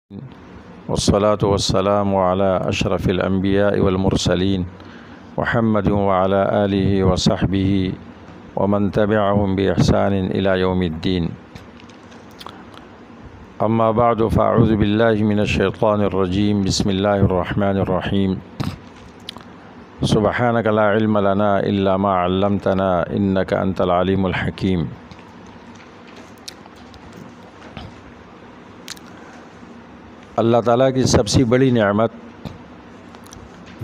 والصلاة والسلام على أشرف الأنبياء والمرسلين محمد وعلى آله وصحبه ومن تبعهم بإحسان إلى يوم الدين. أما بعد فأعوذ بالله من الشيطان الرجيم. بسم الله الرحمن الرحيم. سبحانك لا علم لنا إلا ما علمتنا إنك أنت العليم الحكيم. اللہ تعالیٰ کی سب سے بڑی نعمت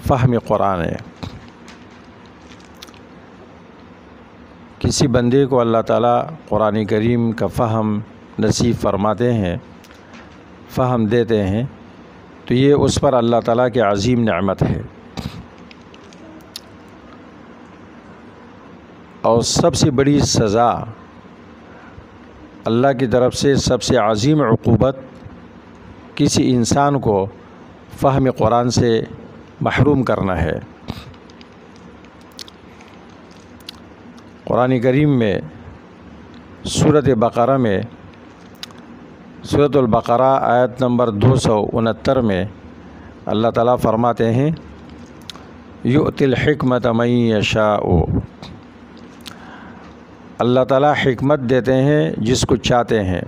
فہم قرآن ہے. کسی بندے کو اللہ تعالیٰ قرآن کریم کا فہم نصیب فرماتے ہیں، فہم دیتے ہیں، تو یہ اس پر اللہ تعالیٰ کی عظیم نعمت ہے. اور سب سے بڑی سزا اللہ کی طرف سے، سب سے عظیم عقوبت کسی انسان کو فہم قرآن سے محروم کرنا ہے. قرآن کریم میں سورۃ بقرہ میں، سورۃ البقرہ آیت نمبر 269 میں اللہ تعالیٰ فرماتے ہیں یؤتی الحکمۃ من یشاء. اللہ تعالیٰ حکمت دیتے ہیں جس کو چاہتے ہیں.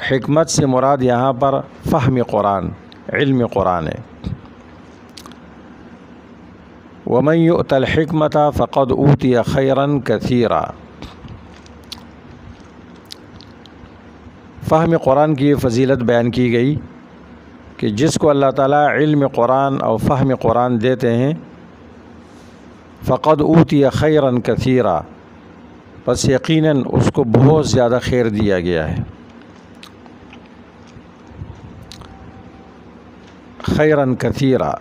حکمت سے مراد یہاں پر فہم قرآن، علم قرآن ہے. وَمَن يُؤْتَ الْحِكْمَةَ فَقَدْ أُوتِيَ خَيْرًا كَثِيرًا. فہم قرآن کی یہ فضیلت بیان کی گئی کہ جس کو اللہ تعالیٰ علم قرآن اور فہم قرآن دیتے ہیں، فَقَدْ أُوتِيَ خَيْرًا كَثِيرًا، پس یقیناً اس کو بہت زیادہ خیر دیا گیا ہے. خیراً کثیرا.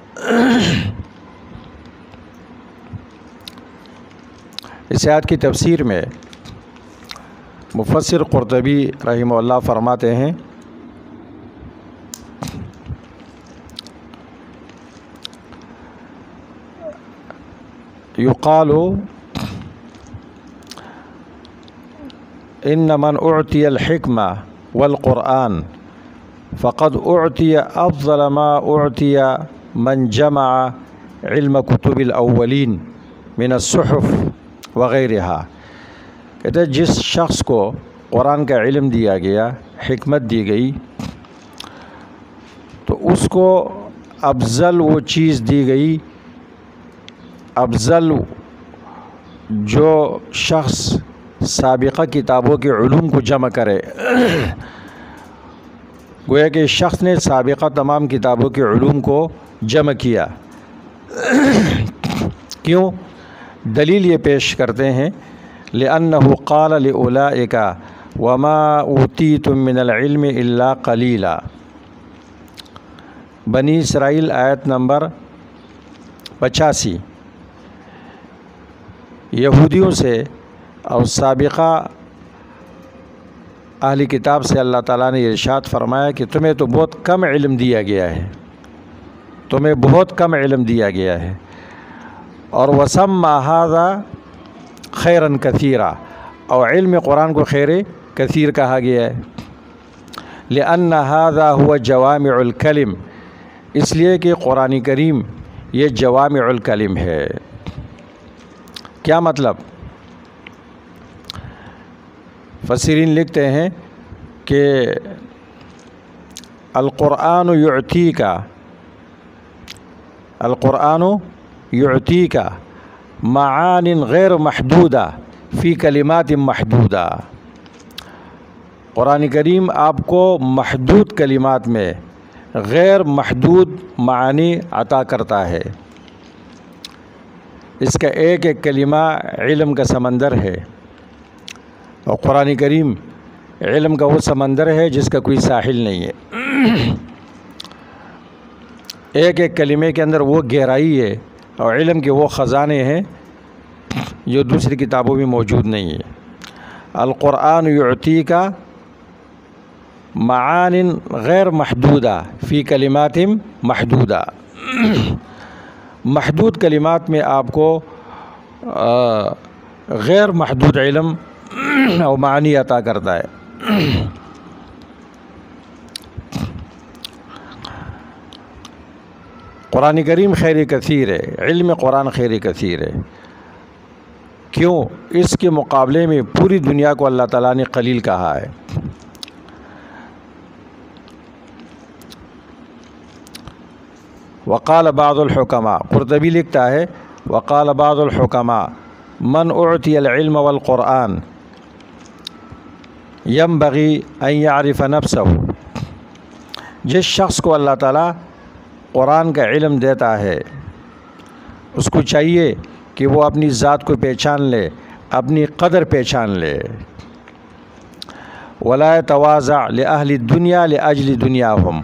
اس آیت کی تفسیر میں مفسر قرطبی رحمہ اللہ فرماتے ہیں یقال ان من اعطی الحکمہ والقرآن فقد اعطی افضل ما اعطی من جمع علم کتب الاولین من الصحف وغیرہ. کہتے ہیں جس شخص کو قرآن کا علم دیا گیا، حکمت دی گئی، تو اس کو افضل وہ چیز دی گئی، افضل جو شخص سابقہ کتابوں کے علوم کو جمع کرے. گویا کہ شخص نے سابقہ تمام کتابوں کے علوم کو جمع کیا. کیوں؟ دلیل یہ پیش کرتے ہیں لِأَنَّهُ قَالَ لِأُولَئِكَ وَمَا أُوتِيتُم مِّنَ الْعِلْمِ إِلَّا قَلِيلًا. بنی اسرائیل آیت نمبر 85. یہودیوں سے اور سابقہ اہلی کتاب سے اللہ تعالیٰ نے ارشاد فرمایا کہ تمہیں تو بہت کم علم دیا گیا ہے، تمہیں بہت کم علم دیا گیا ہے. اور وَسَمَّى هَذَا خَيْرًا كَثِيرًا، اور علم قرآن کو خیر کثیر کہا گیا ہے. لِأَنَّ هَذَا هُوَ جَوَامِعُ الْكَلِمِ، اس لیے کہ قرآن کریم یہ جوامع الکلم ہے. کیا مطلب؟ مفسرین لکھتے ہیں کہ القرآن یعطیک معان غیر محدودہ فی کلمات محدودہ. قرآن کریم آپ کو محدود کلمات میں غیر محدود معانی عطا کرتا ہے. اس کا ایک ایک کلمہ علم کا سمندر ہے، اور قرآن کریم علم کا وہ سمندر ہے جس کا کوئی ساحل نہیں ہے. ایک ایک کلمے کے اندر وہ گہرائی ہے اور علم کے وہ خزانے ہیں جو دوسری کتابوں میں موجود نہیں ہے. القرآن یعطیک معان غیر محدودہ فی کلمات محدودہ. محدود کلمات میں آپ کو غیر محدود علم اور معنی عطا کرتا ہے. قرآن کریم خیر کثیر ہے، علم قرآن خیر کثیر ہے۔ کیوں؟ اس کے مقابلے میں پوری دنیا کو اللہ تعالیٰ نے قلیل کہا ہے۔ وقال بعض الحکماء، قرطبی لکھتا ہے وقال بعض الحکماء من اعطی العلم والقرآن ينبغي ان يعرف نفسه، جس شخص کو اللہ تعالیٰ قرآن کا علم دیتا ہے اس کو چاہیے کہ وہ اپنی ذات کو پہچان لے، اپنی قدر پہچان لے۔ ولا يتواضع لأہل الدنیا لأجل دنیاہم،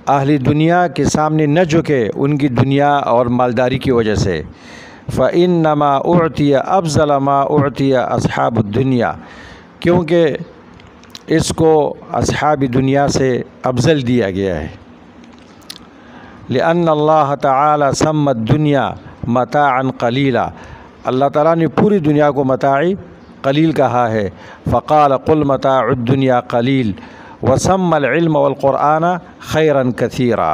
اہل دنیا کے سامنے نہ جھکے ان کی دنیا اور مالداری کی وجہ سے۔ فإنما أعطي أفضل ما أعطي أصحاب الدنیا، کیونکہ اس کو اصحاب دنیا سے افضل دیا گیا ہے۔ لأن اللہ تعالی سمى الدنیا متاعا قلیلا، اللہ تعالیٰ نے پوری دنیا کو متاع قلیل کہا ہے۔ فقال قل متاع الدنیا قلیل وسمى العلم والقرآن خیرا کثیرا،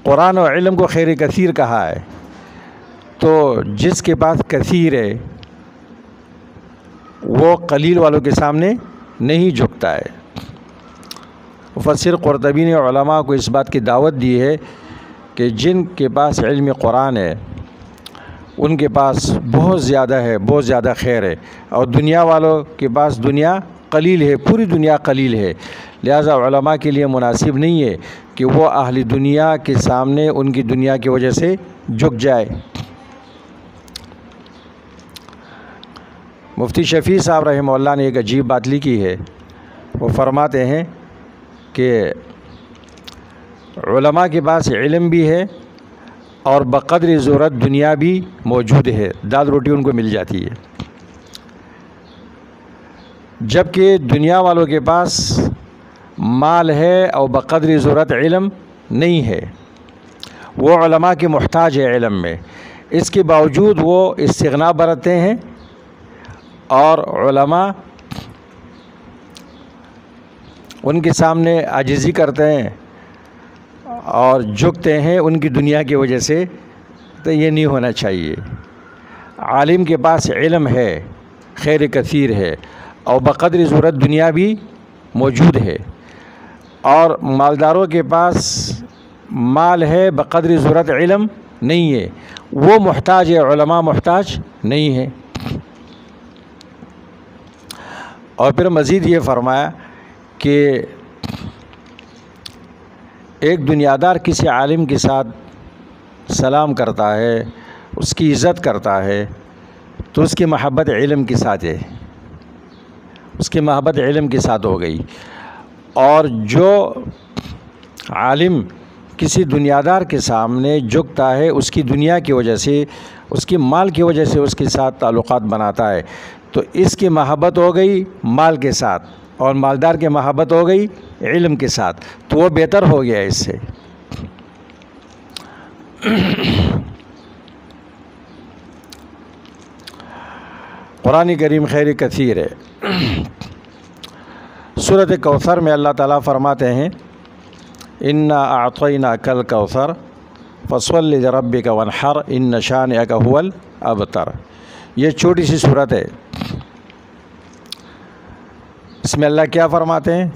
قرآن و علم کو خیر کثیر کہا ہے۔ تو جس کے پاس کثیر ہے وہ قلیل والوں کے سامنے نہیں جھکتا ہے۔ مفسر قرطبی نے علماء کو اس بات کی دعوت دی ہے کہ جن کے پاس علم قرآن ہے ان کے پاس بہت زیادہ ہے، بہت زیادہ خیر ہے، اور دنیا والوں کے پاس دنیا قلیل ہے، پوری دنیا قلیل ہے۔ لہذا علماء کے لیے مناسب نہیں ہے کہ وہ اہل دنیا کے سامنے ان کی دنیا کی وجہ سے جھک جائے۔ مفتی شفیع صاحب رحمہ اللہ نے ایک عجیب بات لکھی ہے، وہ فرماتے ہیں کہ علماء کے پاس علم بھی ہے اور بقدر ضرورت دنیا بھی موجود ہے، دال روٹی ان کو مل جاتی ہے، جبکہ دنیا والوں کے پاس مال ہے اور بقدر ضرورت علم نہیں ہے۔ وہ علماء کے محتاج ہے علم میں، اس کے باوجود وہ استغنا برتتے ہیں اور علماء ان کے سامنے عاجزی کرتے ہیں اور جھکتے ہیں ان کی دنیا کی وجہ سے۔ تو یہ نہیں ہونا چاہیے۔ عالم کے پاس علم ہے، خیر کثیر ہے، اور بقدر ضرورت دنیا بھی موجود ہے، اور مالداروں کے پاس مال ہے، بقدر ضرورت علم نہیں ہے، وہ محتاج ہے، علماء محتاج نہیں ہے۔ اور پھر مزید یہ فرمایا کہ ایک دنیا دار کسی عالم کے ساتھ سلام کرتا ہے، اس کی عزت کرتا ہے، تو اس کی محبت علم کے ساتھ ہے، اس کی محبت علم کے ساتھ ہو گئی۔ اور جو عالم کسی دنیا دار کے سامنے جھکتا ہے اس کی دنیا کی وجہ سے، اس کی مال کی وجہ سے اس کے ساتھ تعلقات بناتا ہے، تو اس کی محبت ہو گئی مال کے ساتھ، اور مالدار کی محبت ہو گئی علم کے ساتھ، تو وہ بہتر ہو گیا اس سے۔ قرآن کریم خیر کثیر ہے۔ سورۃ کوثر میں اللہ تعالیٰ فرماتے ہیں انا اعطیناک الکوثر فصلی لربک وانحر ان شانئک هو الابتر۔ یہ چھوٹی سی سورت ہے، اس میں اللہ کیا فرماتے ہیں؟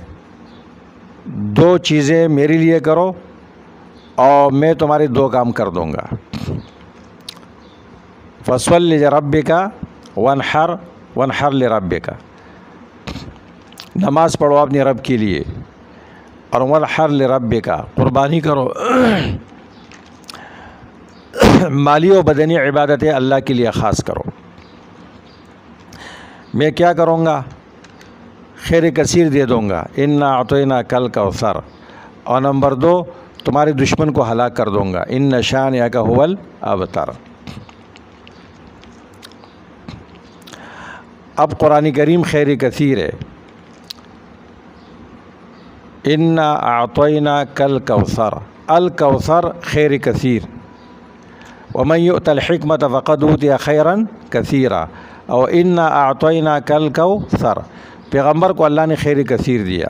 دو چیزیں میرے لیے کرو اور میں تمہارے دو کام کر دوں گا۔ فصلی لربک وانحر، وانحر لربک، نماز پڑھو اپنے رب کے لیے، اور وانحر لربک، قربانی کرو، مالی و بدنی عبادتیں اللہ کے لیے خاص کرو۔ میں کیا کروں گا؟ خیر کثیر دے دوں گا، انا اعطیناک الکوثر، اور نمبر دو تمہارے دشمن کو ہلاک کر دوں گا، ان شانئک هو الابتر۔ اب قرآن کریم خیر کثیر ہے۔ انا اعطیناک الکوثر، الکوثر خیر کثیر، ومن یؤت الحکمۃ فقد اوتی خیرا کثیرا، اور انا اعطیناک الکوثر، پیغمبر کو اللہ نے خیر کثیر دیا۔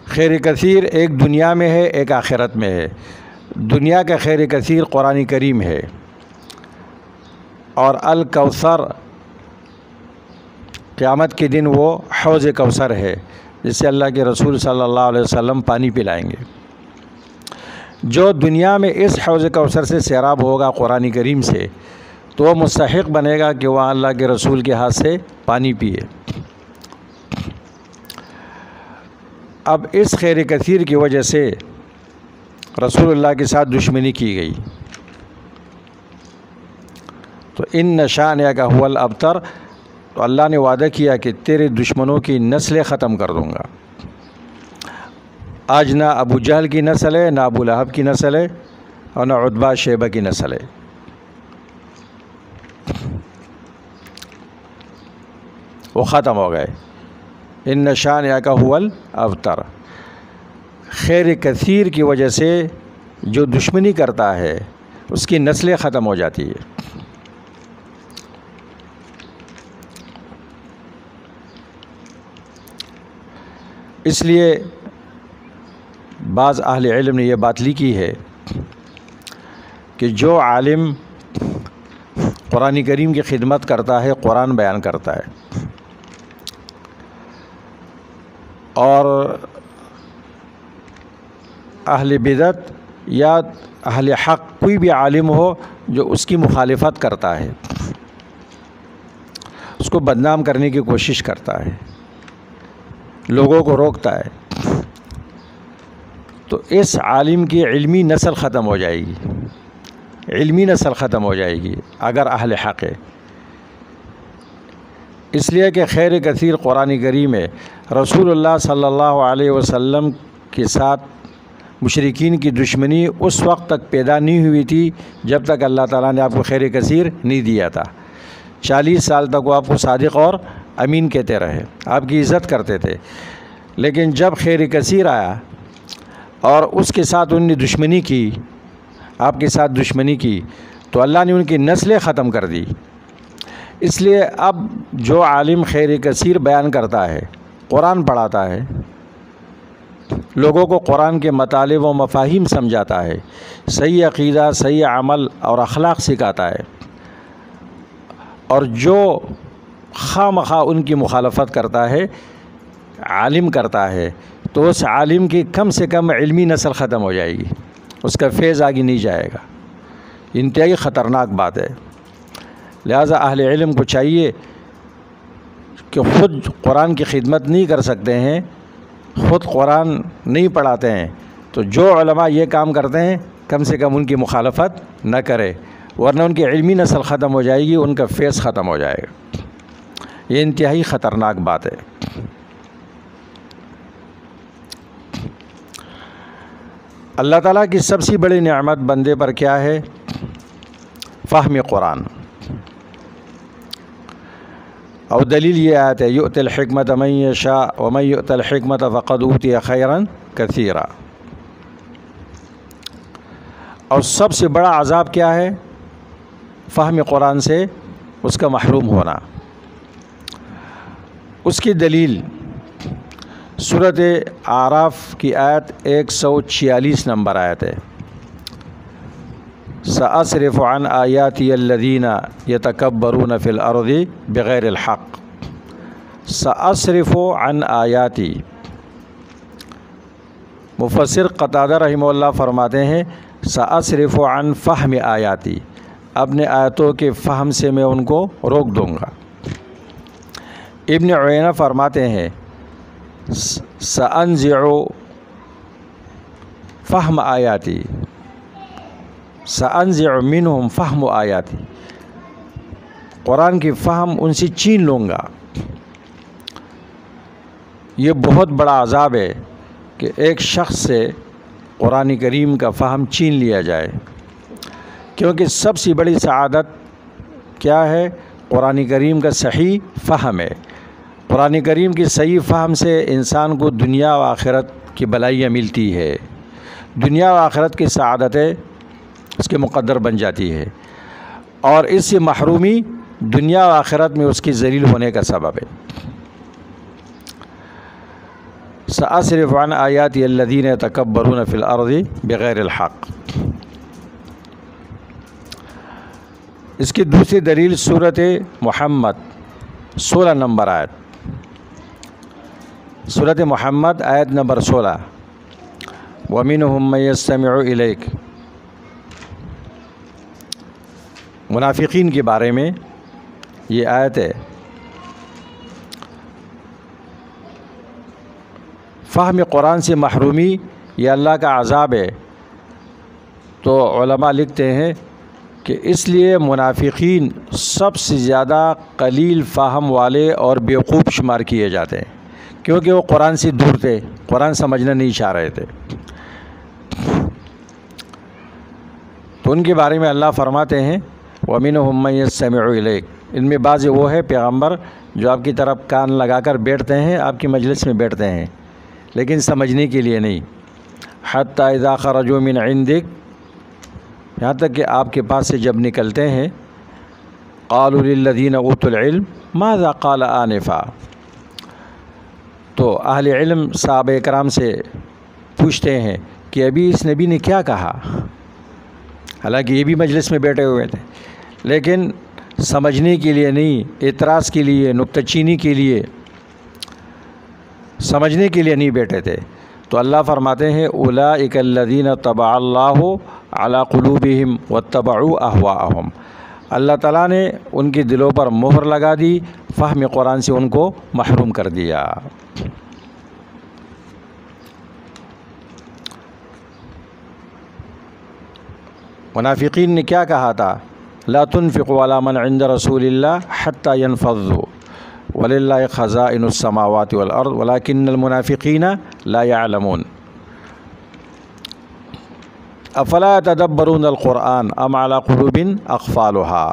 خیر کثیر ایک دنیا میں ہے، ایک آخرت میں ہے۔ دنیا کا خیر کثیر قرآن کریم ہے، اور الکوثر قیامت کے دن وہ حوض کوثر ہے جس سے اللہ کے رسول صلی اللہ علیہ وسلم پانی پلائیں گے۔ جو دنیا میں اس حوض کوثر سے سیراب ہوگا قرآن کریم سے، تو وہ مستحق بنے گا کہ وہاں اللہ کے رسول کے ہاتھ سے پانی پیے۔ اب اس خیر کثیر کی وجہ سے رسول اللہ کے ساتھ دشمنی کی گئی، تو ان شانئک هو الابتر، تو اللہ نے وعدہ کیا کہ تیرے دشمنوں کی نسلیں ختم کر دوں گا۔ آج نہ ابو جہل کی نسل ہے، نہ ابو لہب کی نسل ہے، اور نہ عتبہ شیبہ کی نسل ہے۔ وہ ختم ہو گئے۔ ان شانئک هو الابتر، خیر کثیر کی وجہ سے جو دشمنی کرتا ہے اس کی نسلیں ختم ہو جاتی ہے۔ اس لیے بعض اہل علم نے یہ بات لکھی ہے کہ جو عالم قرآن کریم کی خدمت کرتا ہے، قرآن بیان کرتا ہے، اور اہل بدعت یا اہل حق کوئی بھی عالم ہو جو اس کی مخالفت کرتا ہے، اس کو بدنام کرنے کی کوشش کرتا ہے، لوگوں کو روکتا ہے، تو اس عالم کی علمی نسل ختم ہو جائے گی، علمی نسل ختم ہو جائے گی اگر اہل حق ہے۔ اس لیے کہ خیر کثیر قرآن کریم ہے۔ رسول اللہ صلی اللہ علیہ وسلم کے ساتھ مشرکین کی دشمنی اس وقت تک پیدا نہیں ہوئی تھی جب تک اللہ تعالیٰ نے آپ کو خیر کثیر نہیں دیا تھا۔ 40 سال تک وہ آپ کو صادق اور امین کہتے رہے، آپ کی عزت کرتے تھے، لیکن جب خیر کثیر آیا اور اس کے ساتھ ان نے دشمنی کی، آپ کے ساتھ دشمنی کی، تو اللہ نے ان کی نسلیں ختم کر دی۔ اس لیے اب جو عالم خیر کثیر بیان کرتا ہے، قرآن پڑھاتا ہے، لوگوں کو قرآن کے مطالب و مفاہیم سمجھاتا ہے، صحیح عقیدہ، صحیح عمل اور اخلاق سکھاتا ہے، اور جو خواہ مخواہ ان کی مخالفت کرتا ہے، عالم کرتا ہے، تو اس عالم کی کم سے کم علمی نسل ختم ہو جائے گی، اس کا فیض آگے نہیں جائے گا۔ انتہائی خطرناک بات ہے۔ لہٰذا اہل علم کو چاہیے کہ خود قرآن کی خدمت نہیں کر سکتے ہیں، خود قرآن نہیں پڑھاتے ہیں، تو جو علماء یہ کام کرتے ہیں کم سے کم ان کی مخالفت نہ کرے، ورنہ ان کی علمی نسل ختم ہو جائے گی، ان کا فیض ختم ہو جائے گا۔ یہ انتہائی خطرناک بات ہے۔ اللہ تعالیٰ کی سب سے بڑی نعمت بندے پر کیا ہے؟ فہم قرآن۔ اور دلیل یہ آیت ہے، یؤتی الحکمت من یشاء ومن یؤت الحکمت فقد اوتی خیرا کثیرا۔ اور سب سے بڑا عذاب کیا ہے؟ فہم قرآن سے اس کا محروم ہونا۔ اس کی دلیل سورۃ اعراف کی آیت 146 نمبر آیت ہے، سأصرف عن آیاتی الذین یتکبرون فی الارض بغیر الحق۔ سأصرف عن آیاتی، مفسر قتادہ رحمہ اللہ فرماتے ہیں سأصرف عن فہم آیاتی، اپنے آیتوں کے فہم سے میں ان کو روک دوں گا۔ ابن عیینہ فرماتے ہیں سأنزع فہم آیاتی، سأنزع منہم فہم آیاتی، قرآن کی فہم ان سے چھین لوں گا۔ یہ بہت بڑا عذاب ہے کہ ایک شخص سے قرآن کریم کا فہم چھین لیا جائے، کیونکہ سب سے بڑی سعادت کیا ہے؟ قرآن کریم کا صحیح فہم ہے۔ قرآن کریم کی صحیح فہم سے انسان کو دنیا و آخرت کی بھلائیاں ملتی ہے، دنیا و آخرت کی سعادتیں اس کے مقدر بن جاتی ہے، اور اس سے محرومی دنیا و آخرت میں اس کی ذلیل ہونے کا سبب ہے۔ سأصرف عن آیاتی الذین یتکبرون فی الارض بغیر الحق۔ اس کی دوسری دلیل سورۃ محمد 16 نمبر آیت، سورۃ محمد آیت نمبر 16، وَمِنْهُمْ مَن يَسْتَمِعُ إِلَيْكَ۔ منافقین کے بارے میں یہ آیت ہے۔ فہم قرآن سے محرومی یہ اللہ کا عذاب ہے۔ تو علماء لکھتے ہیں کہ اس لیے منافقین سب سے زیادہ قلیل فہم والے اور بیوقوف شمار کیے جاتے ہیں، کیونکہ وہ قرآن سے دور تھے، قرآن سمجھنا نہیں چاہ رہے تھے۔ تو ان کے بارے میں اللہ فرماتے ہیں وَمِنْهُمْ مَن يَسْتَمِعُ إِلَيْكَ۔ ان میں بعض وہ ہے پیغمبر جو آپ کی طرف کان لگا کر بیٹھتے ہیں، آپ کی مجلس میں بیٹھتے ہیں، لیکن سمجھنے کے لیے نہیں۔ حَتَّى إِذَا خَرَجُوا مِنْ عِنْدِكَ، یہاں تک کہ آپ کے پاس سے جب نکلتے ہیں، قَالُوا لِلَّذِينَ أُوتُوا الْعِلْمَ مَاذَا قَالَ آنِفًا، تو اہل علم صحابہ کرام سے پوچھتے ہیں کہ ابھی اس نبی نے کیا کہا، حالانکہ یہ بھی مجلس میں بیٹھے ہوئے تھے، لیکن سمجھنے کے لیے نہیں، اعتراض کے لیے، نکتہ چینی کے لیے، سمجھنے کے لیے نہیں بیٹھے تھے۔ تو اللہ فرماتے ہیں اولئک الذین طبع اللہ علی قلوبہم واتبعوا اہواءہم، اللہ تعالیٰ نے ان کے دلوں پر مہر لگا دی، فہم قرآن سے ان کو محروم کر دیا۔ منافقین نے کیا کہا تھا؟ لا تنفقوا علی من عند رسول اللہ حتی ينفضوا وَلِلَّهِ خَزَائِنُ السَّمَاوَاتِ وَالْأَرْضِ وَلَكِنَّ الْمُنَافِقِينَ لَا يَعْلَمُونَ۔ أَفَلَا يَتَدَبَّرُونَ الْقُرْآنَ أَمْ عَلَى قُلُوبٍ أَقْفَالُهَا،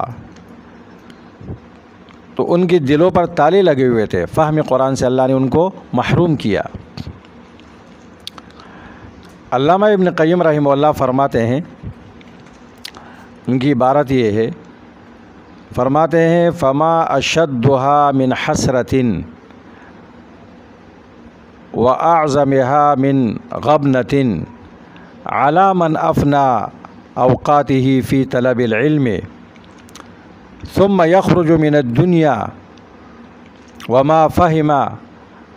تو ان کے دلوں پر تالے لگے ہوئے تھے، فہم قرآن سے اللہ نے ان کو محروم کیا۔ علامہ ابن قیم رحمہ اللہ فرماتے ہیں، ان کی عبارت یہ ہے، فرماتے ہیں فما اشدها من حسرة واعظمها من غبنة على من افنى اوقاته في طلب العلم ثم يخرج من الدنيا وما فهم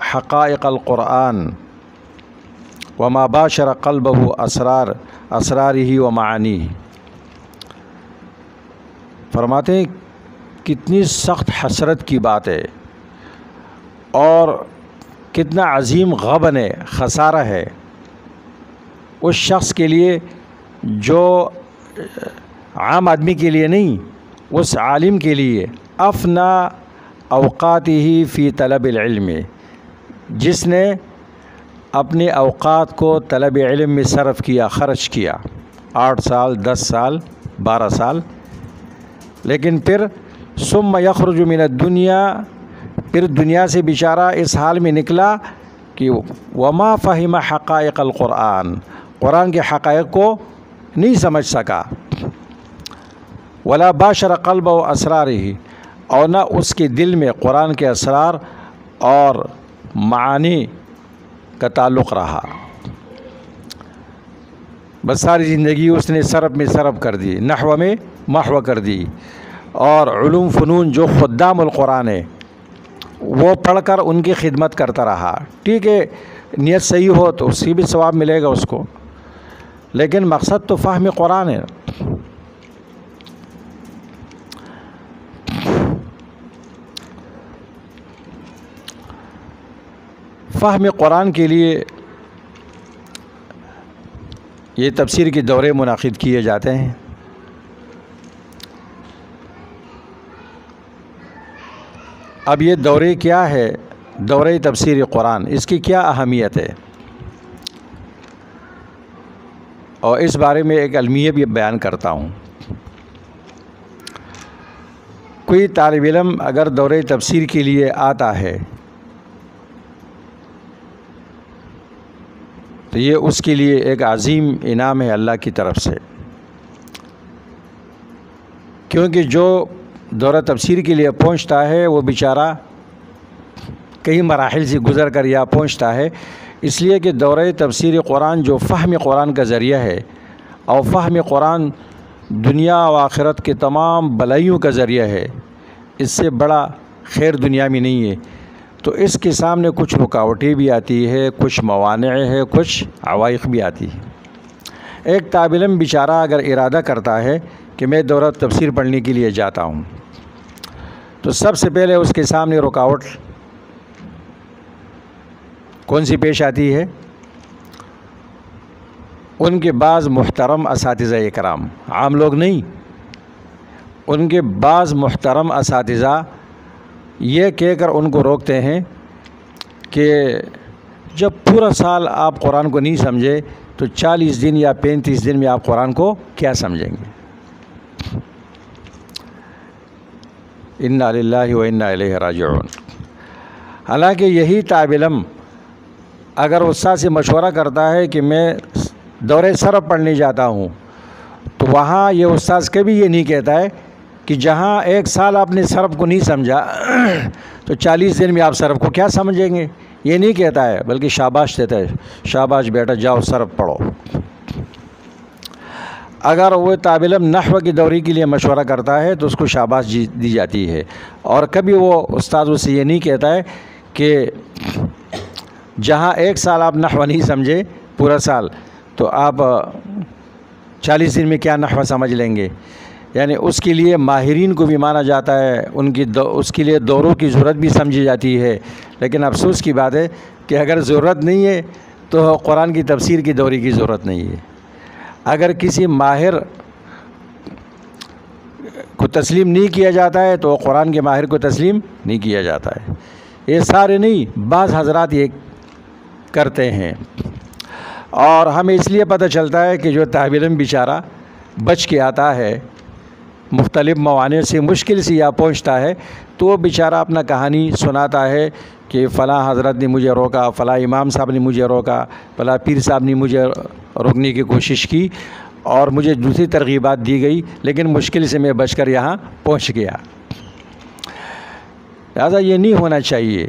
حقائق القرآن وما باشر قلبه اسراره ومعانيه۔ فرماتے ہیں کتنی سخت حسرت کی بات ہے اور کتنا عظیم غبن ہے، خسارہ ہے اس شخص کے لیے جو عام آدمی کے لیے نہیں، اس عالم کے لیے افنا اوقاتہ فی طلب العلم، جس نے اپنے اوقات کو طلب علم میں صرف کیا، خرچ کیا، 8 سال 10 سال 12 سال، لیکن پھر ثم یخرج من الدنیا، پھر دنیا سے بیچارہ اس حال میں نکلا کہ وما فہم حقائق القرآن، قرآن کے حقائق کو نہیں سمجھ سکا، ولا باشر قلب و اسرارہ، اور نہ اس کے دل میں قرآن کے اسرار اور معانی کا تعلق رہا، بس ساری زندگی اس نے صرف میں صرف کر دی، نحو میں محو کر دی، اور علوم فنون جو خدام القرآن ہے وہ پڑھ کر ان کی خدمت کرتا رہا۔ ٹھیک ہے، نیت صحیح ہو تو اس کی بھی ثواب ملے گا اس کو، لیکن مقصد تو فہم قرآن ہے۔ فہم قرآن کے لیے یہ تفسیر کے دورے منعقد کیے جاتے ہیں۔ اب یہ دورے کیا ہے؟ دورے تفسیر قرآن، اس کی کیا اہمیت ہے، اور اس بارے میں ایک المیہ بھی بیان کرتا ہوں۔ کوئی طالب علم اگر دورے تفسیر کے لیے آتا ہے تو یہ اس کے لیے ایک عظیم انعام ہے اللہ کی طرف سے، کیونکہ جو دورہ تفسیر کے لیے پہنچتا ہے وہ بیچارہ کئی مراحل سے گزر کر یہاں پہنچتا ہے، اس لیے کہ دورہ تفسیر قرآن جو فہم قرآن کا ذریعہ ہے، اور فہم قرآن دنیا و آخرت کے تمام بلائیوں کا ذریعہ ہے، اس سے بڑا خیر دنیا میں نہیں ہے۔ تو اس کے سامنے کچھ رکاوٹیں بھی آتی ہے، کچھ موانع ہے، کچھ عوائق بھی آتی ہے۔ ایک طالب علم بیچارہ اگر ارادہ کرتا ہے کہ میں دورہ تفسیر پڑھنے کے لیے جاتا ہوں، تو سب سے پہلے اس کے سامنے رکاوٹ کون سی پیش آتی ہے؟ ان کے بعض محترم اساتذہ اکرام، عام لوگ نہیں، ان کے بعض محترم اساتذہ یہ کہہ کر ان کو روکتے ہیں کہ جب پورا سال آپ قرآن کو نہیں سمجھے تو 40 دن یا 35 دن میں آپ قرآن کو کیا سمجھیں گے؟ انا للہ و انا الیہ راجعون۔ حالانکہ یہی طالب علم اگر استاد سے مشورہ کرتا ہے کہ میں دورہ صرف پڑھنے جاتا ہوں، تو وہاں یہ استاد کبھی یہ نہیں کہتا ہے کہ جہاں 1 سال آپ نے صرف کو نہیں سمجھا تو 40 دن میں آپ صرف کو کیا سمجھیں گے، یہ نہیں کہتا ہے، بلکہ شاباش دیتا ہے، شاباش بیٹا جاؤ صرف پڑھو۔ اگر وہ طالب علم نحو کی دوری کے لیے مشورہ کرتا ہے تو اس کو شاباش دی جاتی ہے، اور کبھی وہ استاد اسے یہ نہیں کہتا ہے کہ جہاں 1 سال آپ نحو نہیں سمجھے پورا سال، تو آپ 40 دن میں کیا نحو سمجھ لیں گے۔ یعنی اس کے لیے ماہرین کو بھی مانا جاتا ہے، اس کے لیے دوروں کی ضرورت بھی سمجھی جاتی ہے، لیکن افسوس کی بات ہے کہ اگر ضرورت نہیں ہے تو قرآن کی تفسیر کی دوری کی ضرورت نہیں ہے۔ اگر کسی ماہر کو تسلیم نہیں کیا جاتا ہے تو قرآن کے ماہر کو تسلیم نہیں کیا جاتا ہے۔ یہ سارے نہیں، بعض حضرات یہ کرتے ہیں، اور ہمیں اس لیے پتہ چلتا ہے کہ جو طالب علم بیچارہ بچ کے آتا ہے، مختلف موانع سے مشکل سے یا پہنچتا ہے، تو وہ بیچارہ اپنا کہانی سناتا ہے کہ فلاں حضرت نے مجھے روکا، فلاں امام صاحب نے مجھے روکا، فلاں پیر صاحب نے مجھے روکنے کی کوشش کی، اور مجھے دوسری ترغیبات دی گئی، لیکن مشکل سے میں بچ کر یہاں پہنچ گیا۔ لہٰذا یہ نہیں ہونا چاہیے۔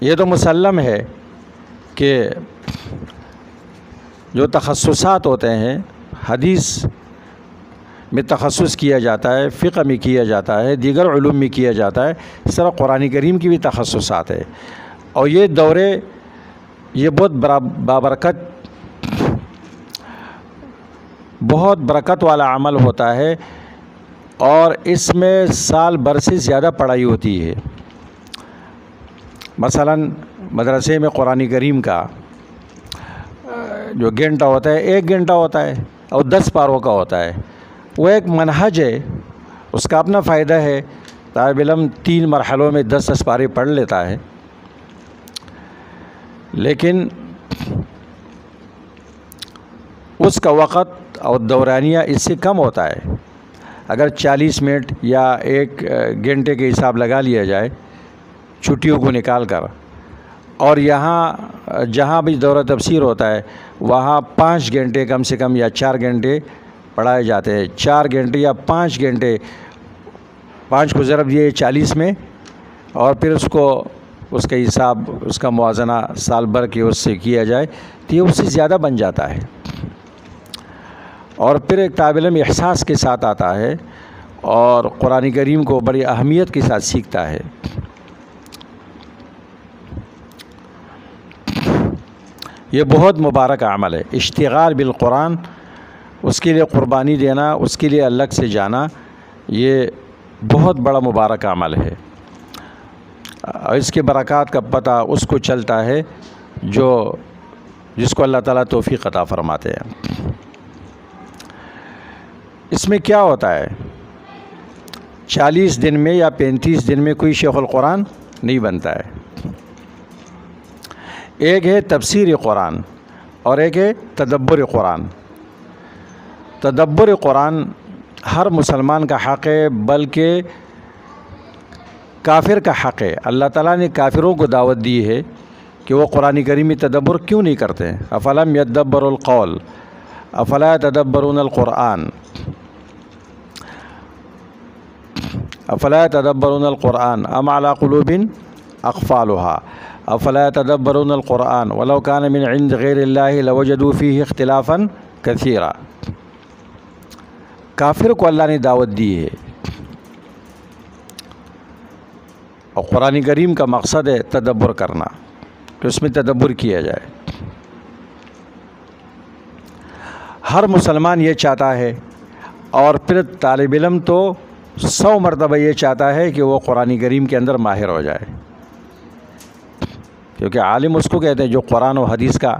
یہ تو مسلم ہے کہ جو تخصصات ہوتے ہیں، حدیث میں تخصص کیا جاتا ہے، فقہ میں کیا جاتا ہے، دیگر علوم میں کیا جاتا ہے، اس طرح قرآن کریم کی بھی تخصصات ہے، اور یہ دورے یہ بہت برکت والا عمل ہوتا ہے، اور اس میں سال بھر سے زیادہ پڑھائی ہوتی ہے۔ مثلا مدرسے میں قرآن کریم کا جو گھنٹہ ہوتا ہے 1 گھنٹہ ہوتا ہے اور 10 پاروں کا ہوتا ہے، وہ ایک منہج ہے، اس کا اپنا فائدہ ہے۔ طالب علم 3 مرحلوں میں 10 پارے پڑھ لیتا ہے، لیکن اس کا وقت اور دورانیہ اس سے کم ہوتا ہے۔ اگر 40 منٹ یا 1 گھنٹے کے حساب لگا لیا جائے چھٹیوں کو نکال کر، اور یہاں جہاں بھی دورہ تفسیر ہوتا ہے وہاں 5 گھنٹے کم سے کم یا 4 گھنٹے پڑھائے جاتے ہیں، 4 گھنٹے یا 5 گھنٹے، 5 کو ضرب دیے 40 میں، اور پھر اس کا حساب، اس کا موازنہ سال بھر کے اس سے کیا جائے تو یہ اس سے زیادہ بن جاتا ہے۔ اور پھر ایک طالب علم احساس کے ساتھ آتا ہے اور قرآن کریم کو بڑی اہمیت کے ساتھ سیکھتا ہے۔ یہ بہت مبارک عمل ہے، اشتغال بالقرآن، اس کے لیے قربانی دینا، اس کے لیے الگ سے جانا، یہ بہت بڑا مبارک عمل ہے، اور اس کے برکات کا پتہ اس کو چلتا ہے جس کو اللہ تعالیٰ توفیق عطا فرماتے ہیں۔ اس میں کیا ہوتا ہے، 40 دن میں یا 35 دن میں کوئی شیخ القرآن نہیں بنتا ہے۔ ایک ہے تفسیر قرآن اور ایک ہے تدبر قرآن۔ تدبر قرآن ہر مسلمان کا حق ہے، بلکہ کافر کا حق ہے۔ اللہ تعالیٰ نے کافروں کو دعوت دی ہے کہ وہ قرآن کریم میں تدبر کیوں نہیں کرتے ہیں۔ افلم یدبروا القول افلا یتدبرون القرآن افلا یتدبرون القرآن ام علی قلوب أقفالها أفلا يتدبرون القرآن ولو كان من عند غير الله لوجدوا فيه اختلافا كثيرا۔ کافر کو اللہ نے دعوت دی ہے، اور قرآن کریم کا مقصد ہے تدبر کرنا، کہ اس میں تدبر کیا جائے۔ ہر مسلمان یہ چاہتا ہے، اور پھر طالب علم تو 100 مرتبہ یہ چاہتا ہے کہ وہ قرآن کریم کے اندر ماہر ہو جائے، کیونکہ عالم اس کو کہتے ہیں جو قرآن و حدیث کا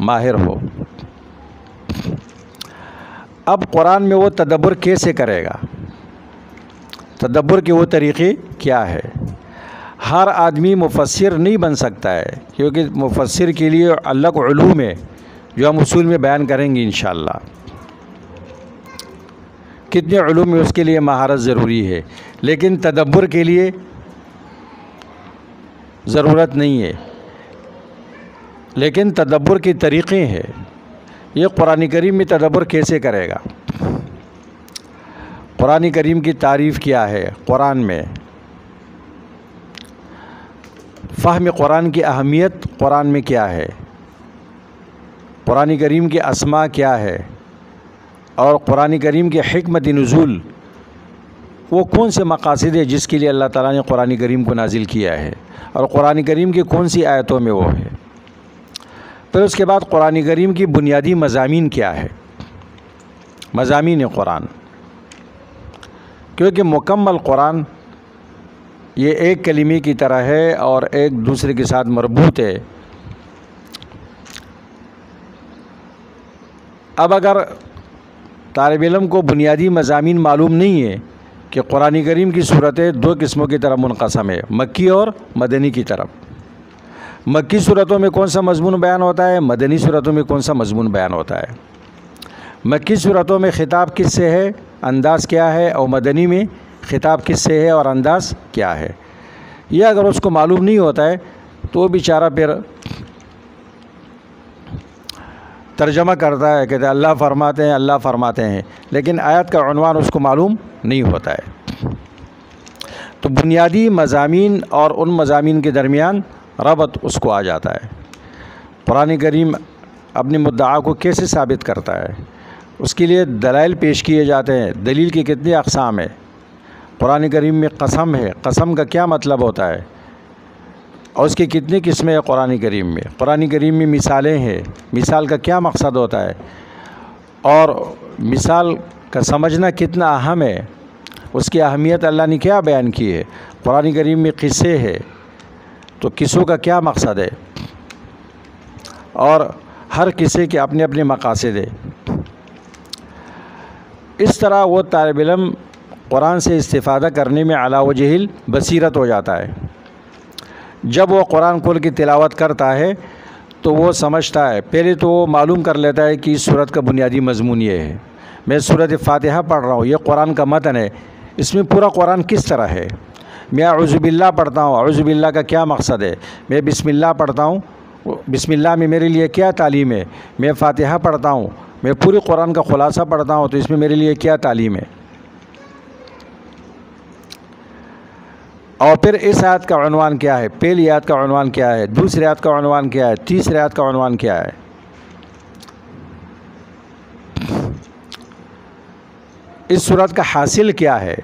ماہر ہو۔ اب قرآن میں وہ تدبر کیسے کرے گا؟ تدبر کے وہ طریقے کیا ہے؟ ہر آدمی مفسر نہیں بن سکتا ہے، کیونکہ مفسر کے لیے الگ علوم ہے جو ہم اصول میں بیان کریں گے انشاءاللہ۔ کتنے علوم میں اس کے لیے مہارت ضروری ہے، لیکن تدبر کے لیے ضرورت نہیں ہے، لیکن تدبر کے طریقے ہیں۔ یہ قرآن کریم میں تدبر کیسے کرے گا؟ قرآن کریم کی تعریف کیا ہے قرآن میں؟ فہم قرآن کی اہمیت قرآن میں کیا ہے؟ قرآن کریم کے اسماء کیا ہے؟ اور قرآن کریم کے حکمت نزول وہ کون سے مقاصد ہے جس کے لیے اللہ تعالیٰ نے قرآن کریم کو نازل کیا ہے، اور قرآن کریم کی کون سی آیتوں میں وہ ہے؟ پھر اس کے بعد قرآن کریم کی بنیادی مضامین کیا ہے؟ مضامین قرآن، کیونکہ مکمل قرآن یہ ایک کلمے کی طرح ہے اور ایک دوسرے کے ساتھ مربوط ہے۔ اب اگر طالب علم کو بنیادی مضامین معلوم نہیں ہے کہ قرآن کریم کی صورتیں 2 قسموں کی طرف منقسم ہے، مکی اور مدنی کی طرف۔ مکی صورتوں میں کون سا مضمون بیان ہوتا ہے، مدنی صورتوں میں کون سا مضمون بیان ہوتا ہے؟ مکی صورتوں میں خطاب کس سے ہے، انداز کیا ہے، اور مدنی میں خطاب کس سے ہے اور انداز کیا ہے؟ یہ اگر اس کو معلوم نہیں ہوتا ہے تو وہ بیچارہ پھر ترجمہ کرتا ہے، کہتے ہیں اللہ فرماتے ہیں، اللہ فرماتے ہیں، لیکن آیت کا عنوان اس کو معلوم نہیں ہوتا ہے۔ تو بنیادی مضامین اور ان مضامین کے درمیان ربط اس کو آ جاتا ہے۔ قرآن کریم اپنی مدعا کو کیسے ثابت کرتا ہے؟ اس کے لیے دلائل پیش کیے جاتے ہیں۔ دلیل کی کتنی اقسام ہے؟ قرآن کریم میں قسم ہے، قسم کا کیا مطلب ہوتا ہے، اور اس کی کتنی قسمیں ہیں قرآن کریم میں؟ قرآن کریم میں مثالیں ہیں، مثال کا کیا مقصد ہوتا ہے، اور مثال کا سمجھنا کتنا اہم ہے، اس کی اہمیت اللہ نے کیا بیان کی ہے؟ قرآن کریم میں قصے ہیں، تو قصوں کا کیا مقصد ہے، اور ہر قصے کے اپنے اپنے مقاصد ہیں۔ اس طرح وہ طالب علم قرآن سے استفادہ کرنے میں علی وجہ البصیرت ہو جاتا ہے۔ جب وہ قرآن کھول کے تلاوت کرتا ہے تو وہ سمجھتا ہے، پہلے تو وہ معلوم کر لیتا ہے کہ اس سورت کا بنیادی مضمون یہ ہے۔ میں سورت فاتحہ پڑھ رہا ہوں، یہ قرآن کا متن ہے، اس میں پورا قرآن کس طرح ہے؟ میں اعوذ باللہ پڑھتا ہوں، اعوذ باللہ کا کیا مقصد ہے؟ میں بسم اللہ پڑھتا ہوں، بسم اللہ میں میرے لیے کیا تعلیم ہے؟ میں فاتحہ پڑھتا ہوں، میں پوری قرآن کا خلاصہ پڑھتا ہوں، تو اس میں میرے لیے کیا تعلیم ہے؟ اور پھر اس آیت کا عنوان کیا ہے؟ پہلی آیت کا عنوان کیا ہے؟ دوسری آیت کا عنوان کیا ہے؟ تیسری آیت کا عنوان کیا ہے؟ اس سورت کا حاصل کیا ہے؟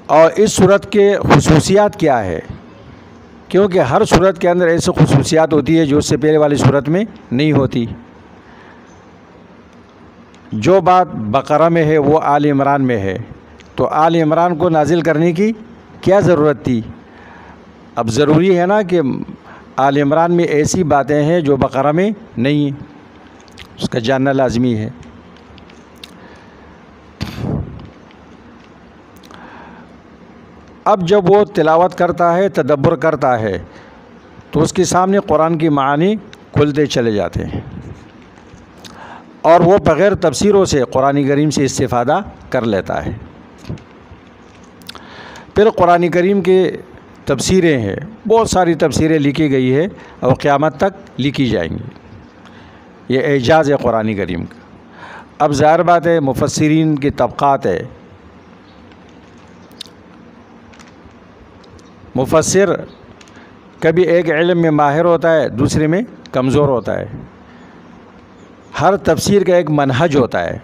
اور اس سورت کے خصوصیات کیا ہے؟ کیونکہ ہر سورت کے اندر ایسی خصوصیات ہوتی ہے جو اس سے پہلے والی سورت میں نہیں ہوتی۔ جو بات بقرہ میں ہے وہ آل عمران میں ہے، تو آل عمران کو نازل کرنے کی کیا ضرورت تھی؟ اب ضروری ہے نا کہ آل عمران میں ایسی باتیں ہیں جو بقرہ میں نہیں ہیں، اس کا جاننا لازمی ہے۔ اب جب وہ تلاوت کرتا ہے، تدبر کرتا ہے، تو اس کے سامنے قرآن کی معانی کھلتے چلے جاتے ہیں، اور وہ بغیر تفسیروں سے قرآن کریم سے استفادہ کر لیتا ہے۔ پھر قرآن کریم کے تفسیریں ہیں، بہت ساری تفسیریں لکھی گئی ہے اور قیامت تک لکھی جائیں گی۔ یہ اعجاز ہے قرآن کریم کا۔ اب ظاہر بات ہے مفسرین کے طبقات ہے، مفسر کبھی ایک علم میں ماہر ہوتا ہے، دوسرے میں کمزور ہوتا ہے۔ ہر تفسیر کا ایک منہج ہوتا ہے،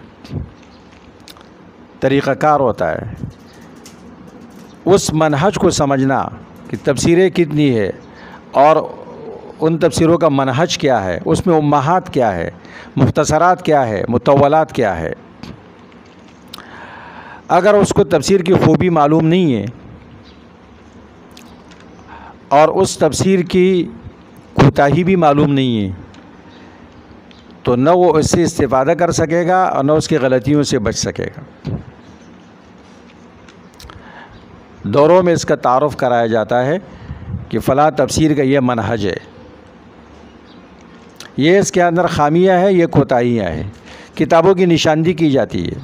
طریقہ کار ہوتا ہے۔ اس منہج کو سمجھنا کہ تفسیریں کتنی ہے اور ان تفسیروں کا منہج کیا ہے، اس میں امہات کیا ہے، مختصرات کیا ہے، مطولات کیا ہے، اگر اس کو تفسیر کی خوبی معلوم نہیں ہے اور اس تفسیر کی کوتاہی بھی معلوم نہیں ہے تو نہ وہ اس سے استفادہ کر سکے گا اور نہ اس کی غلطیوں سے بچ سکے گا۔ دوروں میں اس کا تعارف کرایا جاتا ہے کہ فلاں تفسیر کا یہ منہج ہے، یہ اس کے اندر خامیاں ہیں، یہ کوتاہیاں ہیں، کتابوں کی نشاندہی کی جاتی ہے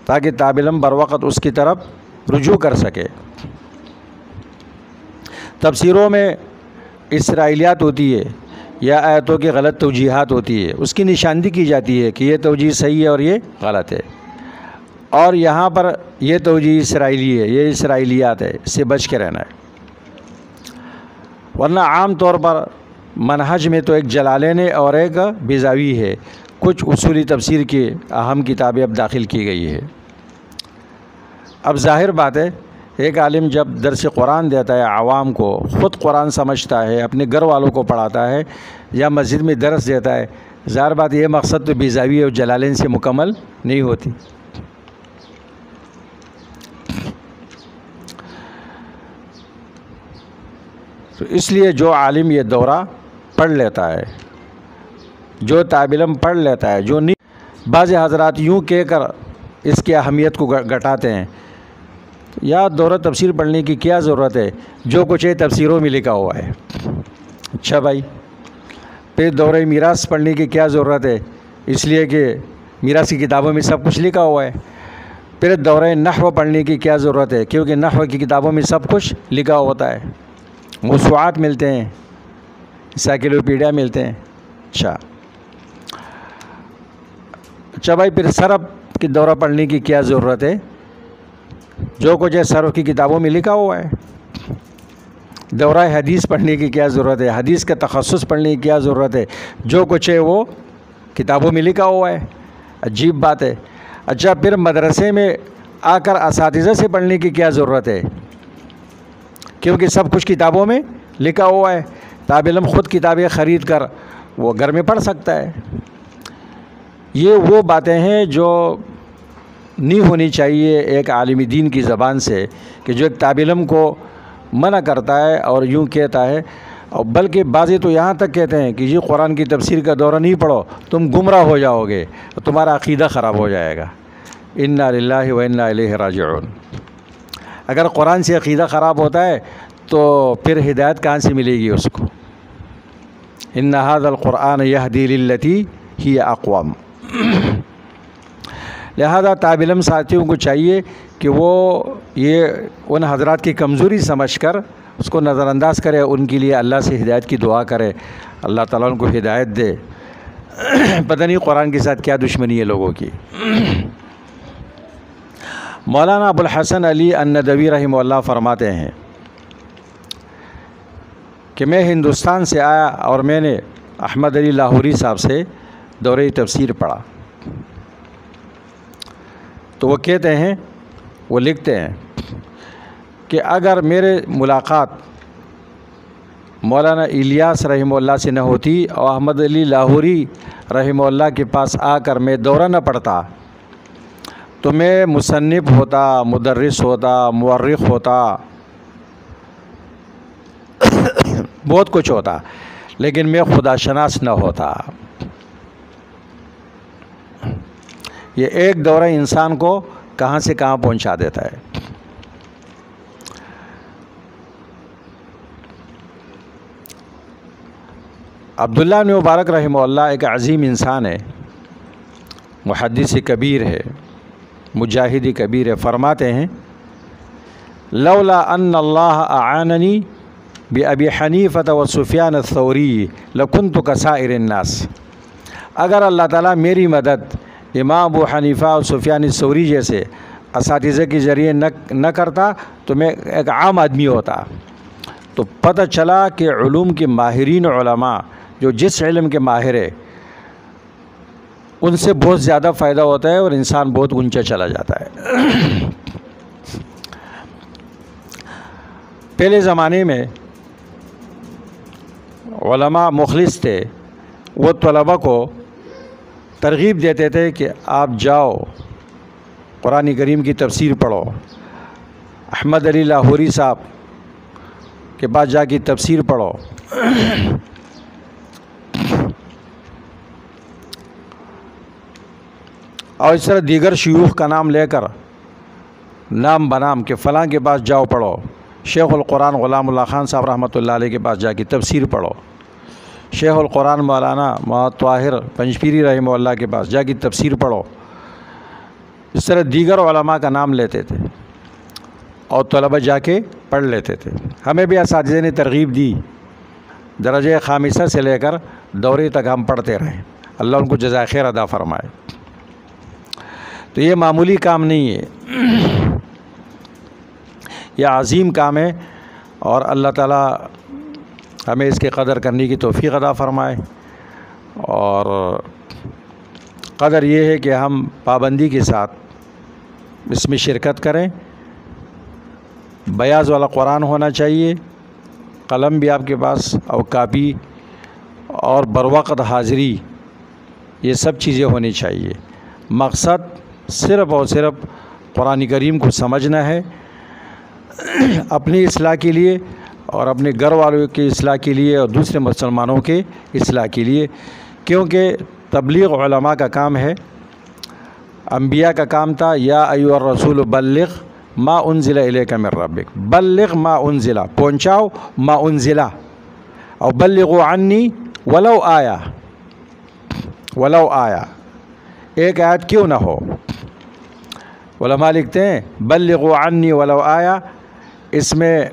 تاکہ طالب علم بر وقت اس کی طرف رجوع کر سکے۔ تفسیروں میں اسرائیلیات ہوتی ہے یا آیتوں کی غلط توجیحات ہوتی ہے، اس کی نشاندہی کی جاتی ہے کہ یہ توجیہ صحیح ہے اور یہ غلط ہے، اور یہاں پر یہ توجیہ اسرائیلی ہے، یہ اسرائیلیات ہے، اس سے بچ کے رہنا ہے۔ ورنہ عام طور پر منہج میں تو ایک جلالین اور ایک بیضاوی ہے، کچھ اصولی تفسیر کی اہم کتابیں اب داخل کی گئی ہے۔ اب ظاہر بات ہے ایک عالم جب درس قرآن دیتا ہے عوام کو، خود قرآن سمجھتا ہے، اپنے گھر والوں کو پڑھاتا ہے یا مسجد میں درس دیتا ہے، ظاہر بات یہ مقصد تو بیضاوی اور جلالین سے مکمل نہیں ہوتی۔ تو اس لیے جو عالم یہ دورہ پڑھ لیتا ہے، جو طالب علم پڑھ لیتا ہے، جو نہیں، بعض حضرات یوں کہہ کر اس کی اہمیت کو گھٹاتے ہیں، یا دورہ تفسیر پڑھنے کی کیا ضرورت ہے، جو کچھ ہے تفسیروں میں لکھا ہوا ہے۔ اچھا بھائی، پھر دورہ میراث پڑھنے کی کیا ضرورت ہے، اس لیے کہ میراث کی کتابوں میں سب کچھ لکھا ہوا ہے۔ پھر دورہ نحو پڑھنے کی کیا ضرورت ہے، کیونکہ نحو کی کتابوں میں سب کچھ لکھا ہوتا ہے، موسوعات ملتے ہیں، انسائکلوپیڈیا ملتے ہیں۔ اچھا بھائی، پھر صرف کی دورہ پڑھنے کی کیا ضرورت ہے، جو کچھ ہے صرف کی کتابوں میں لکھا ہوا ہے۔ دورہ حدیث پڑھنے کی کیا ضرورت ہے، حدیث کا تخصص پڑھنے کی کیا ضرورت ہے، جو کچھ ہے وہ کتابوں میں لکھا ہوا ہے۔ عجیب بات ہے۔ اچھا، پھر مدرسے میں آ کر اساتذہ سے پڑھنے کی کیا ضرورت ہے، کیونکہ سب کچھ کتابوں میں لکھا ہوا ہے، طالب علم خود کتابیں خرید کر وہ گھر میں پڑھ سکتا ہے۔ یہ وہ باتیں ہیں جو نہیں ہونی چاہیے ایک عالم دین کی زبان سے، کہ جو ایک طالب علم کو منع کرتا ہے اور یوں کہتا ہے، اور بلکہ بعضی تو یہاں تک کہتے ہیں کہ یہ قرآن کی تفسیر کا دورہ نہیں پڑھو، تم گمراہ ہو جاؤ گے، تمہارا عقیدہ خراب ہو جائے گا۔ انا للہ و انا الیہ راجعون۔ اگر قرآن سے عقیدہ خراب ہوتا ہے تو پھر ہدایت کہاں سے ملے گی اس کو؟ ان ھذا القرآن یہدی للتی ہی اقوم۔ لہذا طالب علم ساتھیوں کو چاہیے کہ وہ یہ ان حضرات کی کمزوری سمجھ کر اس کو نظر انداز کرے، ان کے لیے اللہ سے ہدایت کی دعا کرے، اللہ تعالیٰ ان کو ہدایت دے۔ پتہ نہیں قرآن کے ساتھ کیا دشمنی ہے لوگوں کی۔ مولانا ابو الحسن علی الندوی رحمہ اللہ فرماتے ہیں کہ میں ہندوستان سے آیا اور میں نے احمد علی لاہوری صاحب سے دورہ تفسیر پڑھا، تو وہ کہتے ہیں، وہ لکھتے ہیں کہ اگر میرے ملاقات مولانا الیاس رحمہ اللہ سے نہ ہوتی اور احمد علی لاہوری رحمہ اللہ کے پاس آ کر میں دورہ نہ پڑھتا تو میں مصنف ہوتا، مدرس ہوتا، مورخ ہوتا، بہت کچھ ہوتا، لیکن میں خدا شناس نہ ہوتا۔ یہ ایک دورہ انسان کو کہاں سے کہاں پہنچا دیتا ہے۔ عبداللہ بن مبارک رحمہ اللہ ایک عظیم انسان ہے، محدث کبیر ہے، مجاہد کبیر ہے۔ فرماتے ہیں لولا ان اللہ اعاننی بأبی حنیفۃ وسفیان الثوری لکنت کسائر الناس۔ اگر اللہ تعالیٰ میری مدد امام ابو حنیفہ اور سفیان الثوری جیسے اساتذہ کے ذریعے نہ کرتا تو میں ایک عام آدمی ہوتا. تو پتہ چلا کہ علوم کے ماہرین علماء جو جس علم کے ماہر ہے ان سے بہت زیادہ فائدہ ہوتا ہے اور انسان بہت اونچا چلا جاتا ہے. پہلے زمانے میں علماء مخلص تھے، وہ طلباء کو ترغیب دیتے تھے کہ آپ جاؤ قرآن کریم کی تفسیر پڑھو. احمد علی لاہوری صاحب کے پاس جا کے تفسیر پڑھو. اور اس طرح دیگر شیوخ کا نام لے کر نام بنام کہ فلاں کے پاس جاؤ پڑھو. شیخ القرآن غلام اللہ خان صاحب رحمۃ اللہ علیہ کے پاس جا کے تفسیر پڑھو. شیخ القرآن مولانا محمد طاہر پنجپیری رحمہ اللہ کے پاس جا کے تفسیر پڑھو. اس طرح دیگر علماء کا نام لیتے تھے اور طلبہ جا کے پڑھ لیتے تھے. ہمیں بھی اساتذہ نے ترغیب دی، درجہ خامسہ سے لے کر دوری تک ہم پڑھتے رہے. اللہ ان کو جزائے خیر ادا فرمائے. تو یہ معمولی کام نہیں ہے، یہ عظیم کام ہے، اور اللہ تعالیٰ ہمیں اس کی قدر کرنے کی توفیق عطا فرمائے. اور قدر یہ ہے کہ ہم پابندی کے ساتھ اس میں شرکت کریں. بیاض والا قرآن ہونا چاہیے، قلم بھی آپ کے پاس اور کاپی، اور بروقت حاضری، یہ سب چیزیں ہونی چاہیے. مقصد صرف اور صرف قرآن کریم کو سمجھنا ہے، اپنی اصلاح کے لیے اور اپنے گھر والوں کی اصلاح کے لیے اور دوسرے مسلمانوں کے اصلاح کے لیے. کیونکہ تبلیغ علماء کا کام ہے، انبیاء کا کام تھا. یا ایھا الرسول بلغ ما انزل الیک من ربک، بلغ ما انزل، پہنچاؤ ما انزل، اور بلغوا عنی ولو آیا، ولو آیا، ایک آیت کیوں نہ ہو. علماء لکھتے ہیں بلغوا عنی ولو آیا، اس میں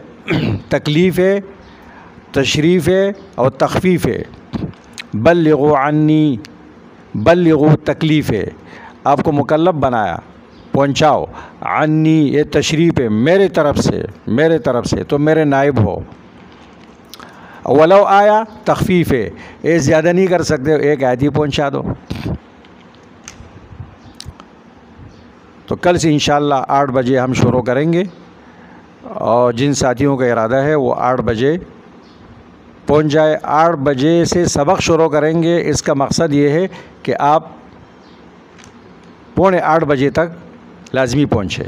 تکلیف ہے، تشریف ہے اور تخفیف ہے. بلغوا عنی، بلغوا تکلیف ہے، آپ کو مکلف بنایا، پہنچاؤ. عنی یہ تشریف ہے، میرے طرف سے، میرے طرف سے، تو میرے نائب ہو. ولو آیا تخفیف ہے، یہ زیادہ نہیں کر سکتے، ایک آیت ہی پہنچا دو. تو کل سے انشاءاللہ 8 بجے ہم شروع کریں گے، اور جن ساتھیوں کا ارادہ ہے وہ 8 بجے پہنچ جائے. 8 بجے سے سبق شروع کریں گے. اس کا مقصد یہ ہے کہ آپ 7:45 بجے تک لازمی پہنچے.